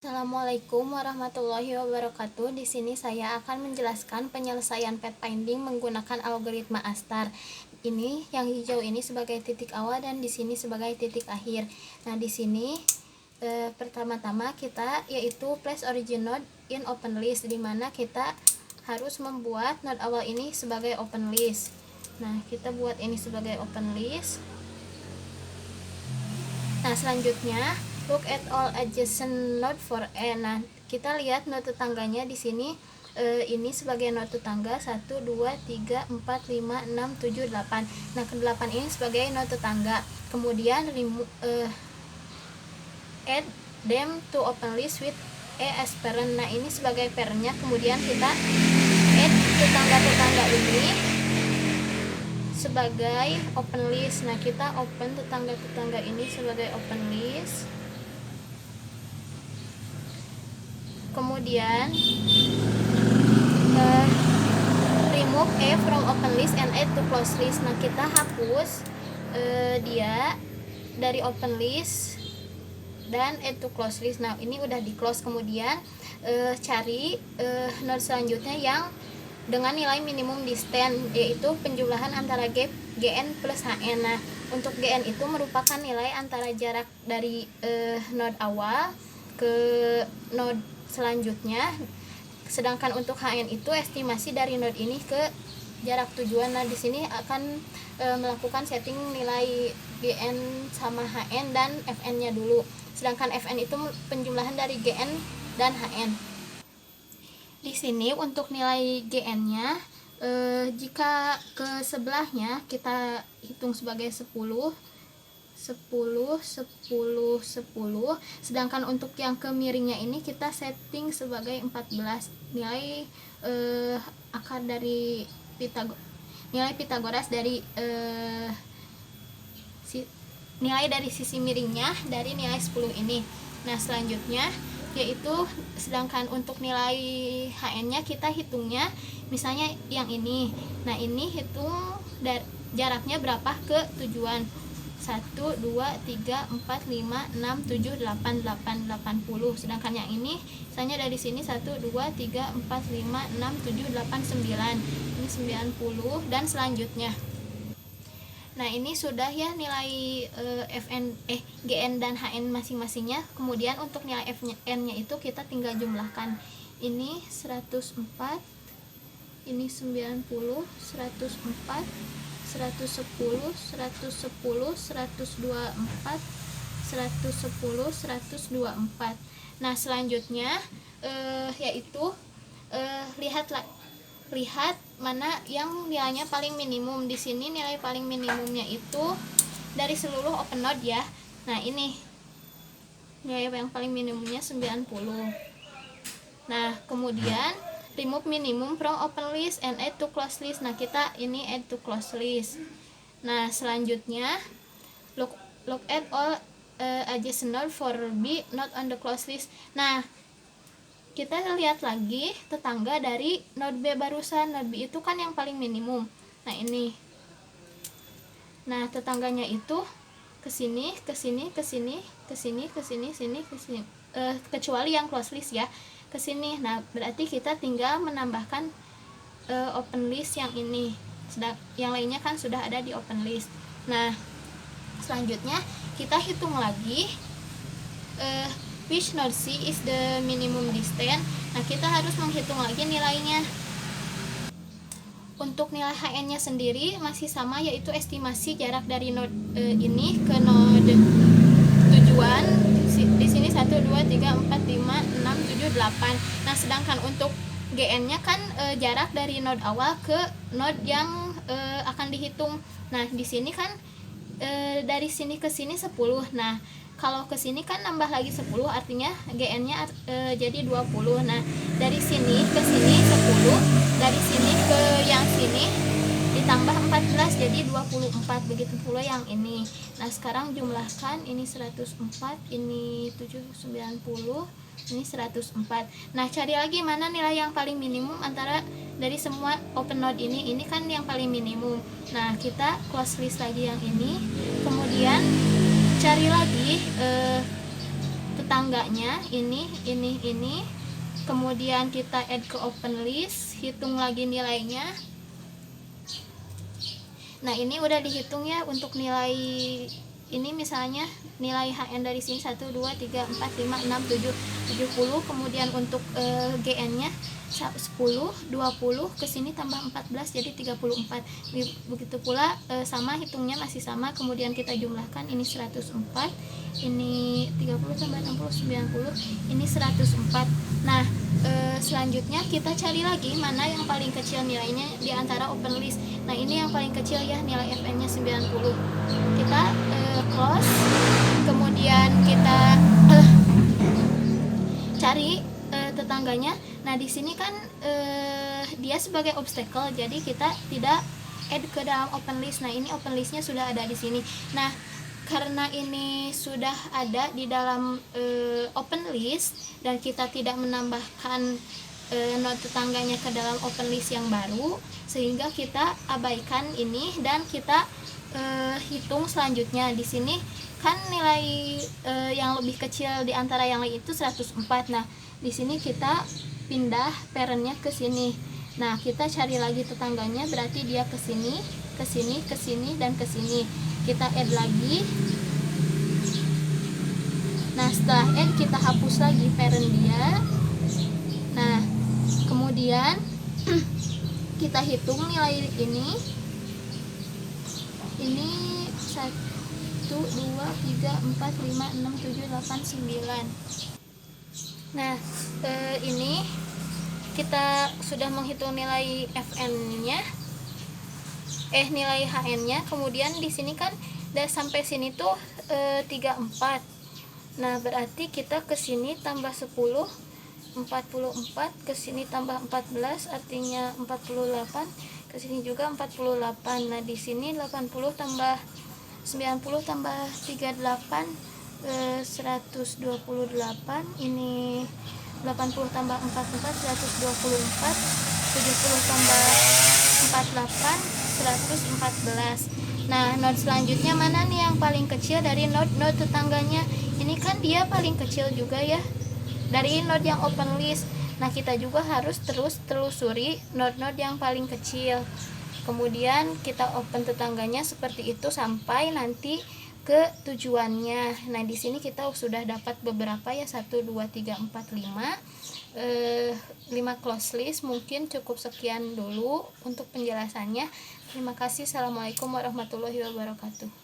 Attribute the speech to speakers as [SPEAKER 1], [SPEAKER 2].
[SPEAKER 1] Assalamualaikum warahmatullahi wabarakatuh. Di sini saya akan menjelaskan penyelesaian pathfinding menggunakan algoritma ASTAR. Ini yang hijau ini sebagai titik awal dan di sini sebagai titik akhir. Nah, di sini pertama-tama kita yaitu place origin node in open list, di mana kita harus membuat node awal ini sebagai open list. Nah, kita buat ini sebagai open list. Nah, selanjutnya look at all adjacent node for n. Nah, kita lihat node tetangganya di sini. Ini sebagai node tetangga 1, 2, 3, 4, 5, 6, 7, 8. Nah, ke-8 ini sebagai node tetangga. Kemudian add them to open list with a as parent. Nah, ini sebagai parentnya. Kemudian kita add tetangga-tetangga ini sebagai open list. Nah, kita open tetangga-tetangga ini sebagai open list. Kemudian remove A from open list and add to closed list. Nah, kita hapus dia dari open list dan add to closed list. Nah, ini udah di close. Kemudian cari node selanjutnya yang dengan nilai minimum distance, yaitu penjumlahan antara Gn plus Hn. Nah, untuk Gn itu merupakan nilai antara jarak dari node awal ke node selanjutnya, sedangkan untuk Hn itu estimasi dari node ini ke jarak tujuan. Nah, di sini akan melakukan setting nilai Gn sama Hn dan Fn-nya dulu, sedangkan Fn itu penjumlahan dari Gn dan Hn. Di sini untuk nilai Gn-nya, jika ke sebelahnya kita hitung sebagai 10, 10, 10, 10, sedangkan untuk yang ke miringnya ini kita setting sebagai 14. Nilai akar dari nilai Pitagoras dari nilai dari sisi miringnya dari nilai 10 ini. Nah, selanjutnya yaitu sedangkan untuk nilai Hn-nya kita hitungnya misalnya yang ini. Nah, ini hitung jaraknya berapa ke tujuan. 1, 2, 3, 4, 5, 6, 7, 8, 8, 80. Sedangkan yang ini misalnya dari sini 1, 2, 3, 4, 5, 6, 7, 8, 9. Ini 90 dan selanjutnya. Nah, ini sudah ya nilai Gn dan Hn masing-masingnya. Kemudian untuk nilai Fn-nya itu kita tinggal jumlahkan. Ini 104, ini 90, 104, 110, 110, 124, 110, 124. Nah, selanjutnya yaitu lihat mana yang nilainya paling minimum. Di sini nilai paling minimumnya itu dari seluruh open node ya. Nah, ini nilai yang paling minimumnya 90. Nah, kemudian remove minimum from open list and add to closed list. Nah, kita ini add to closed list. Nah, selanjutnya look at all adjacent node for B not on the closed list. Nah, kita lihat lagi tetangga dari node B barusan. Node B itu kan yang paling minimum. Nah, ini. Nah, tetangganya itu ke sini, ke sini, ke sini, ke sini, ke sini, sini, ke sini. Kecuali yang closed list ya, ke sini. Nah, berarti kita tinggal menambahkan open list yang ini. Yang lainnya kan sudah ada di open list. Nah, selanjutnya kita hitung lagi which node C is the minimum distance. Nah, kita harus menghitung lagi nilainya. Untuk nilai Hn-nya sendiri masih sama, yaitu estimasi jarak dari node ini ke node tujuan. Di sini 1, 2, 3, 4, 5, 6, 7, 8. Nah, sedangkan untuk Gn-nya kan jarak dari node awal ke node yang akan dihitung. Nah, di sini kan dari sini ke sini 10. Nah, kalau ke sini kan nambah lagi 10, artinya Gn-nya jadi 20. Nah, dari sini ke sini 10, dari sini ke yang sini ditambah 14 jadi 24. Begitu pula yang ini. Nah, sekarang jumlahkan, ini 104, ini 790, ini 104. Nah, cari lagi mana nilai yang paling minimum antara dari semua open node ini. Ini kan yang paling minimum. Nah, kita close list lagi yang ini. Kemudian cari lagi tetangganya ini, kemudian kita add ke open list, hitung lagi nilainya. Nah ini udah dihitung ya untuk nilai ini, misalnya nilai HN dari sini 1, 2, 3, 4, 5, 6, 7, 70. Kemudian untuk GN nya 10, 20, ke sini tambah 14 jadi 34. Begitu pula sama, hitungnya masih sama. Kemudian kita jumlahkan, ini 104, ini 30 tambah 60 90, ini 104. Nah selanjutnya kita cari lagi mana yang paling kecil nilainya di antara open list. Nah ini yang paling kecil ya, nilai FN nya 90. Kita close, kemudian kita cari tetangganya. Nah di sini kan dia sebagai obstacle, jadi kita tidak add ke dalam open list. Nah ini open listnya sudah ada di sini. Nah karena ini sudah ada di dalam open list dan kita tidak menambahkan node tetangganya ke dalam open list yang baru, sehingga kita abaikan ini dan kita hitung selanjutnya. Di sini kan nilai yang lebih kecil di antara yang lain itu 104. Nah di sini kita pindah parentnya ke sini. Nah kita cari lagi tetangganya, berarti dia ke sini, ke sini, ke sini, dan ke sini. Kita add lagi. Nah setelah add kita hapus lagi parent dia. Nah kemudian kita hitung nilai ini 1, 2, 3, 4, 5, 6, 7, 8, 9. Nah ini kita sudah menghitung nilai FN-nya, nilai HN-nya. Kemudian di sini kan dari sampai sini tuh 34. Nah berarti kita ke sini tambah 10, 44, ke sini tambah 14, artinya 48, ke sini juga 48. Nah di sini 80 tambah 90 tambah 38, 128. Ini 80 tambah 44, 124. 70 tambah 48, 114. Nah node selanjutnya mana nih yang paling kecil dari node tetangganya? Ini kan dia paling kecil juga ya dari node yang open list. Nah kita juga harus terus telusuri node-node yang paling kecil, kemudian kita open tetangganya seperti itu sampai nanti ke tujuannya. Nah di sini kita sudah dapat beberapa ya, 1, 2, 3, 4, 5 close list. Mungkin cukup sekian dulu untuk penjelasannya. Terima kasih. Assalamualaikum warahmatullahi wabarakatuh.